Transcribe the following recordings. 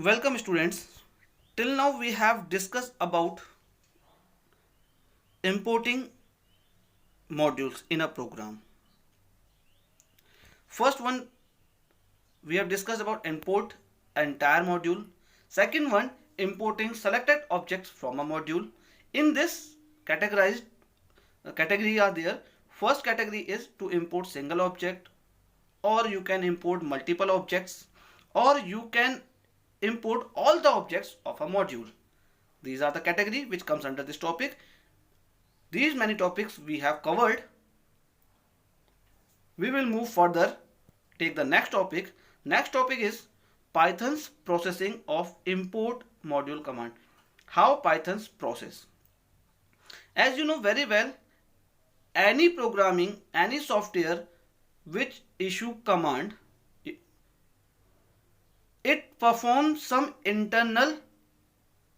Welcome students. Till now we have discussed about importing modules in a program. First one we have discussed about import entire module. Second one importing selected objects from a module. In this categorized category are there. First category is to import single object, or you can import multiple objects, or you can import all the objects of a module. These are the category which comes under this topic. These many topics we have covered. We will move further, take the next topic. Next topic is Python's processing of import module command. How Python's process. As you know very well, any programming, any software which issue command, it performs some internal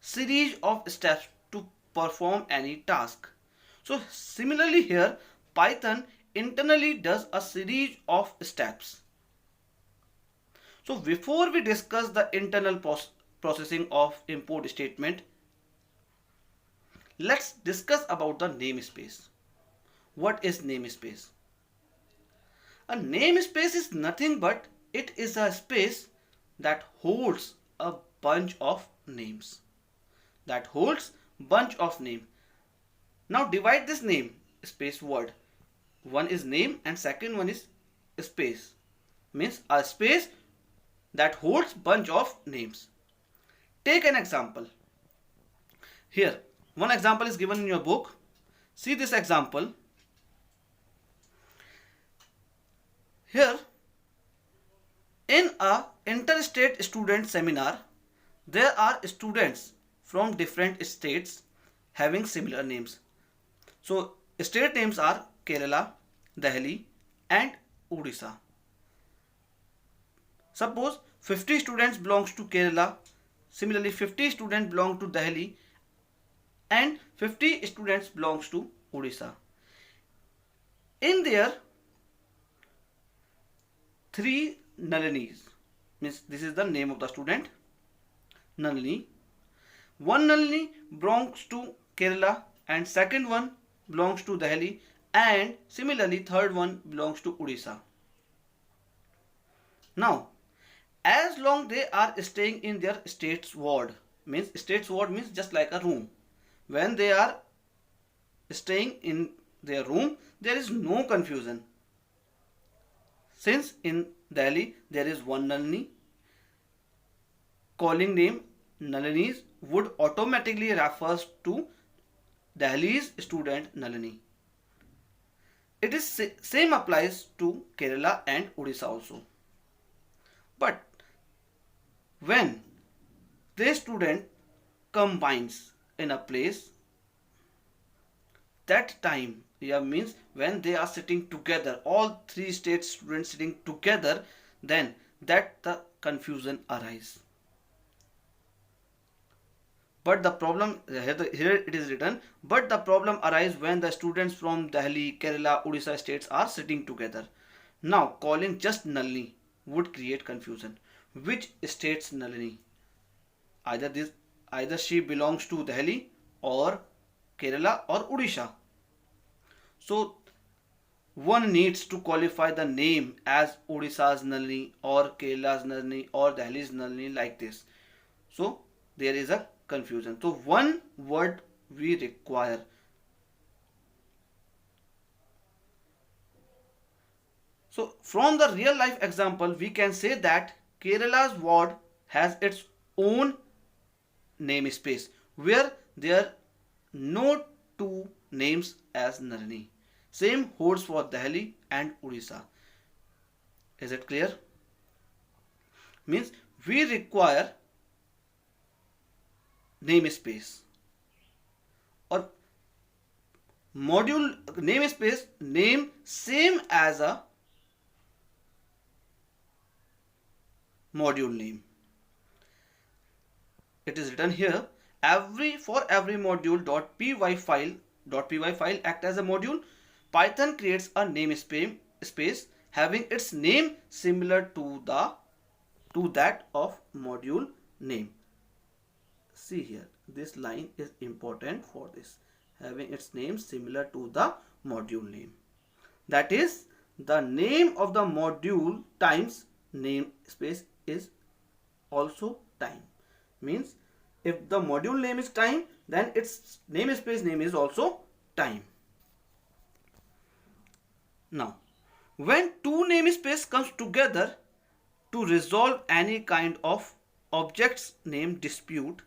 series of steps to perform any task. So similarly here, Python internally does a series of steps. So before we discuss the internal processing of import statement, let's discuss about the namespace. What is namespace? A namespace is nothing but it is a space that holds a bunch of names. That holds bunch of name. Now divide this name space word. One is name and second one is space. Means a space that holds bunch of names. Take an example. Here one example is given in your book. See this example. Here in a interstate student seminar, there are students from different states having similar names. So state names are Kerala, Delhi and Odisha. Suppose 50 students belongs to Kerala, similarly 50 students belong to Delhi and 50 students belongs to Odisha. In there, 3 Nalinis, means this is the name of the student, Nalini. One Nalini belongs to Kerala and second one belongs to Delhi and similarly third one belongs to Odisha. Now, as long they are staying in their state's ward means just like a room. When they are staying in their room, there is no confusion. Since in Delhi there is one Nalini, calling name Nalinis would automatically refers to Delhi's student Nalini. It is same applies to Kerala and Odisha also. But when the student combines in a place, that time means when they are sitting together, all 3 state students sitting together, then that the confusion arises. But the problem here it is written, but the problem arises when the students from Delhi, Kerala, Odisha states are sitting together. Now calling just Nalini would create confusion. Which state's Nalini? Either she belongs to Delhi or Kerala or Odisha. So one needs to qualify the name as Odisha's Nalini or Kerala's Nalini or Delhi's Nalini like this. So there is a confusion. So one word we require. So from the real life example, we can say that Kerala's ward has its own namespace where there are no 2 names as Nalini. Same holds for Delhi and Odisha. Is it clear? Means we require namespace or module namespace name same as a module name. It is written here, for every module .py file act as a module. Python creates a namespace having its name similar to that of module name. See here, this line is important for this, having its name similar to the module name. That is, the name of the module times namespace is also time. Means if the module name is time, then its namespace name is also time. Now, when two namespace comes together to resolve any kind of object's name dispute,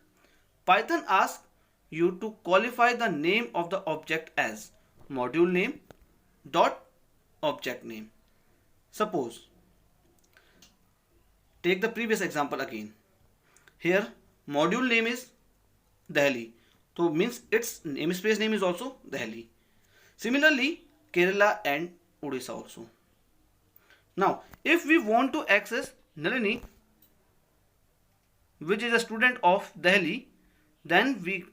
Python asks you to qualify the name of the object as module name dot object name. Suppose, take the previous example again. Here module name is Delhi, so means its namespace name is also Delhi. Similarly, Kerala and Odisha also. Now, if we want to access Nalini, which is a student of Delhi, then we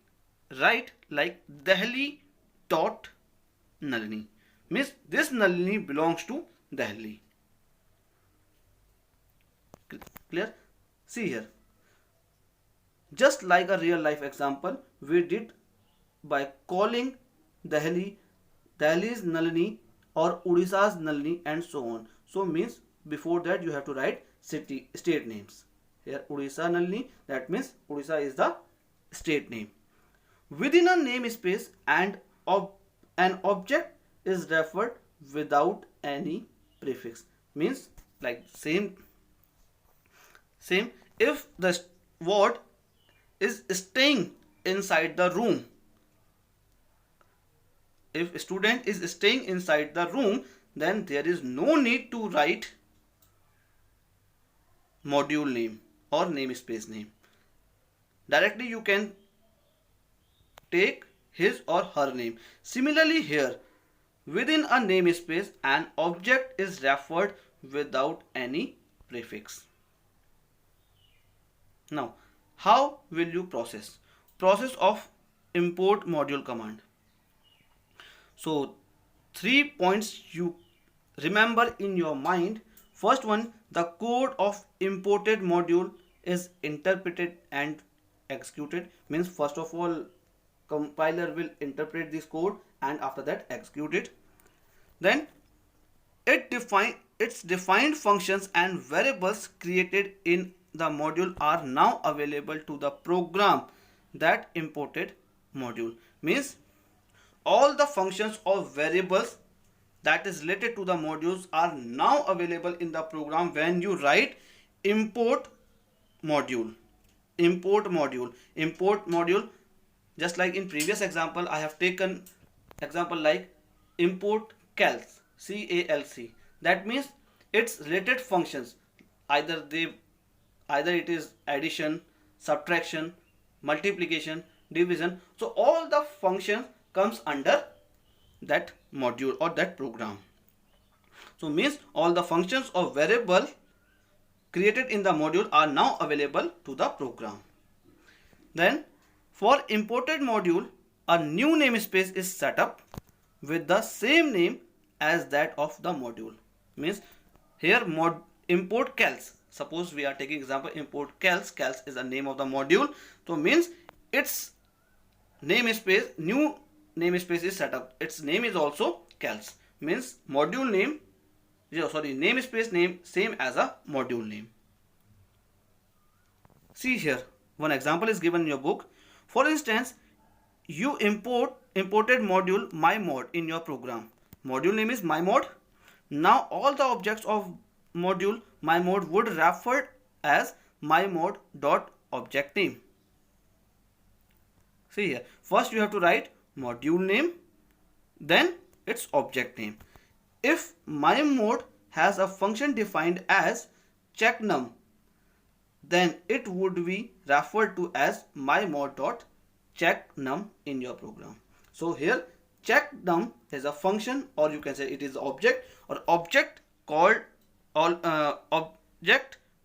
write like Delhi dot Nalini. Means this Nalini belongs to Delhi. Clear? See here. Just like a real life example, we did by calling Delhi, Delhi's Nalini or Odisha's Nalini and so on. So means before that you have to write state names. Here Odisha Nalini, that means Odisha is the state name. Within a namespace and an object is referred without any prefix. Means like same if the word is staying inside the room, if student is staying inside the room, then there is no need to write module name or namespace name. Directly you can take his or her name. Similarly here, within a namespace, an object is referred without any prefix. Now, how will you process? Process of import module command. So, 3 points you remember in your mind. First one, the code of imported module is interpreted and executed. Means first of all, compiler will interpret this code and after that execute it. Then its defined functions and variables created in the module are now available to the program that imported module. Means all the functions or variables that is related to the modules are now available in the program when you write import module. Just like in previous example, I have taken example like import calc, C-A-L-C. That means its related functions, either it is addition, subtraction, multiplication, division. So all the functions comes under that module or that program. So means all the functions or variable created in the module are now available to the program. Then for imported module, a new namespace is set up with the same name as that of the module. Means here import calc. Suppose we are taking example import calc. Calc is the name of the module. So means its namespace, new namespace is set up. Its name is also calc. Means module name, namespace name same as a module name. See here, one example is given in your book. For instance, you imported module mymod in your program. Module name is mymod. Now all the objects of module mymod would refer as mymod.object name. See here, first you have to write module name, then its object name. If mymod has a function defined as checknum, then it would be referred to as mymod.checknum in your program. So here checknum is a function, or you can say it is object, or object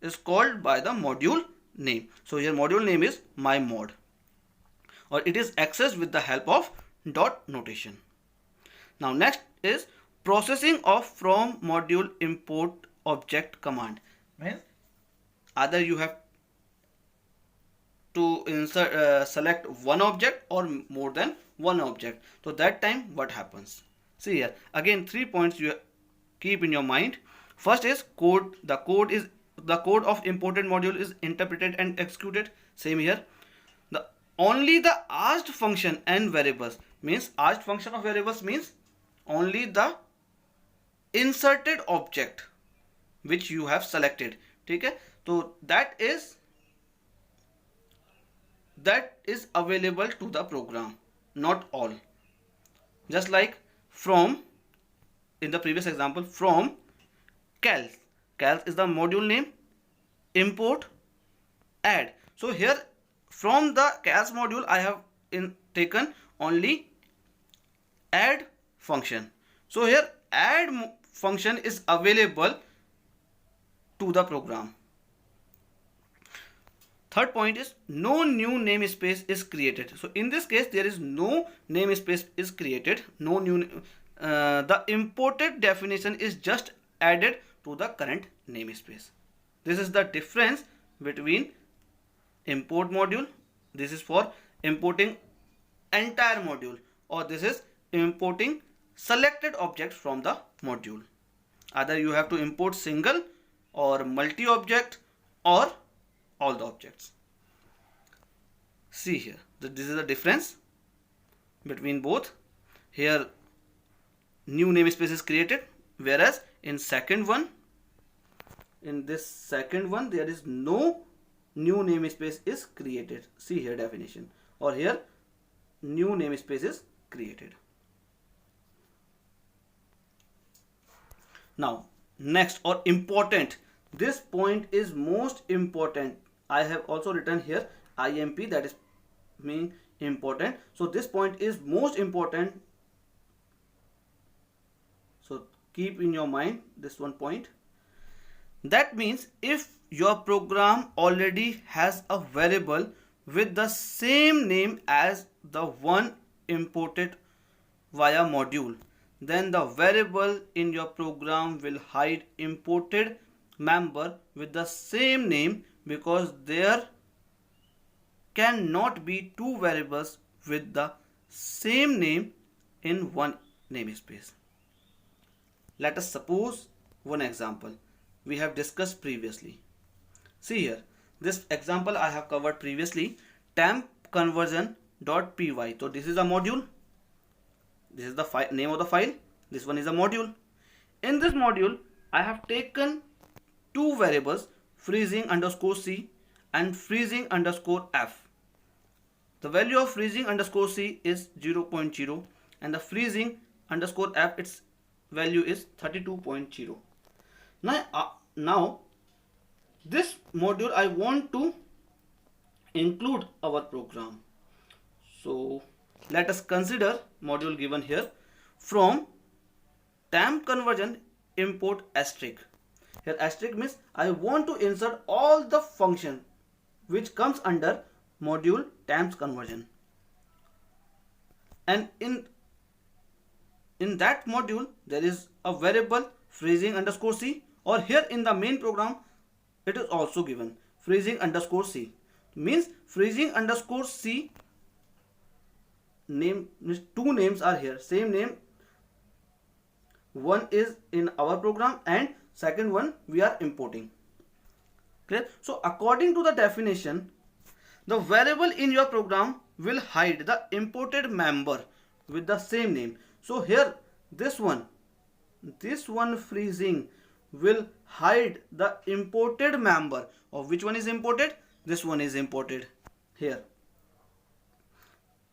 is called by the module name. So here module name is mymod, or it is accessed with the help of dot notation. Now next is processing of from module import object command. Means either you have to insert select one object or more than one object. So that time what happens? See here again 3 points you keep in your mind. First is code. The code of imported module is interpreted and executed. Same here. The only the asked function and variables means asked function of variables means only the inserted object which you have selected. Okay, so that is available to the program, not all. Just like from in the previous example, from calc is the module name, import, add. So here from the calc module I have taken only add function. So here add function is available to the program. Third point is no new namespace is created. So in this case there is no namespace is created. No new the imported definition is just added to the current namespace. This is the difference between import module. This is for importing entire module, or this is importing selected objects from the module. Either you have to import single or multi object or all the objects. See here, this is the difference between both. Here new namespace is created, whereas in this second one there is no new namespace is created. See here definition, or here new namespace is created. Now next, or important, this point is most important. I have also written here IMP, that is mean important. So this point is most important. So keep in your mind this one point. That means if your program already has a variable with the same name as the one imported via module, then the variable in your program will hide imported member with the same name, because there cannot be two variables with the same name in one namespace. Let us suppose one example we have discussed previously. See here, this example I have covered previously, temp conversion.py. So this is a module, this is the name of the file, this one is a module. In this module I have taken two variables, freezing underscore c and freezing underscore f. The value of freezing underscore c is 0.0 and the freezing underscore f, its value is 32.0. Now this module I want to include our program. So let us consider module given here, from temp conversion import asterisk. Here asterisk means I want to insert all the function which comes under module temps conversion, and in that module there is a variable freezing underscore c, or here in the main program it is also given freezing underscore c. Means freezing underscore c name means two names are here, same name, one is in our program and second one we are importing. Clear? So according to the definition, the variable in your program will hide the imported member with the same name. So here this one freezing will hide the imported member of which one is imported. This one is imported here.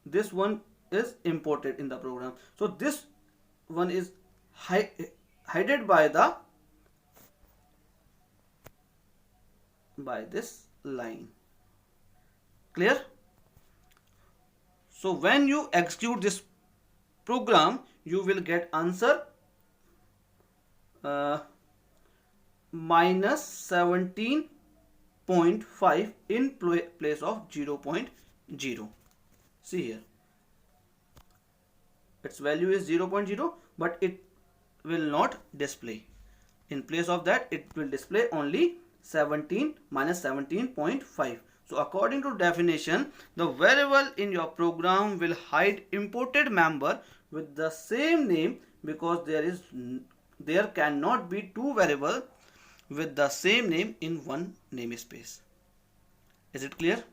This one is imported in the program. So this one is hidden by this line. Clear? So when you execute this program, you will get answer minus 17.5 in place of 0.0. See here, its value is 0.0, but it will not display. In place of that, it will display only 17 minus 17.5. So according to definition, the variable in your program will hide imported member with the same name, because there cannot be two variables with the same name in one namespace. Is it clear?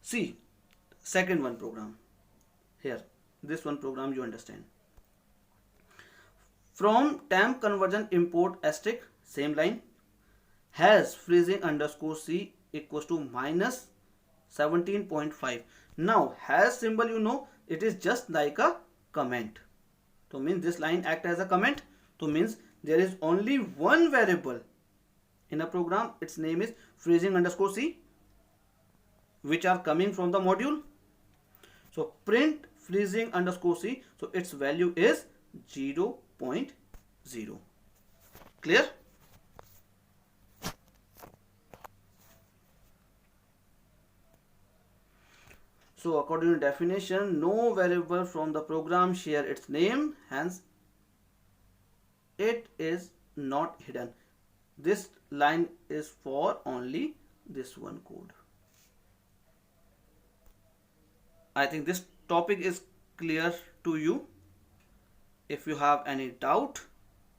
See, second one program. Here, this one program you understand. From temp conversion import asterisk, same line, has freezing underscore c equals to minus 17.5. Now has symbol, it is just like a comment. So means this line act as a comment. So means there is only one variable in a program, its name is freezing underscore c, which are coming from the module. So print freezing underscore c, so its value is 0.0. Clear? So according to definition, no variable from the program share its name, hence it is not hidden. This line is for only this one code. I think this topic is clear to you. If you have any doubt,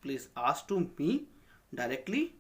please ask to me directly.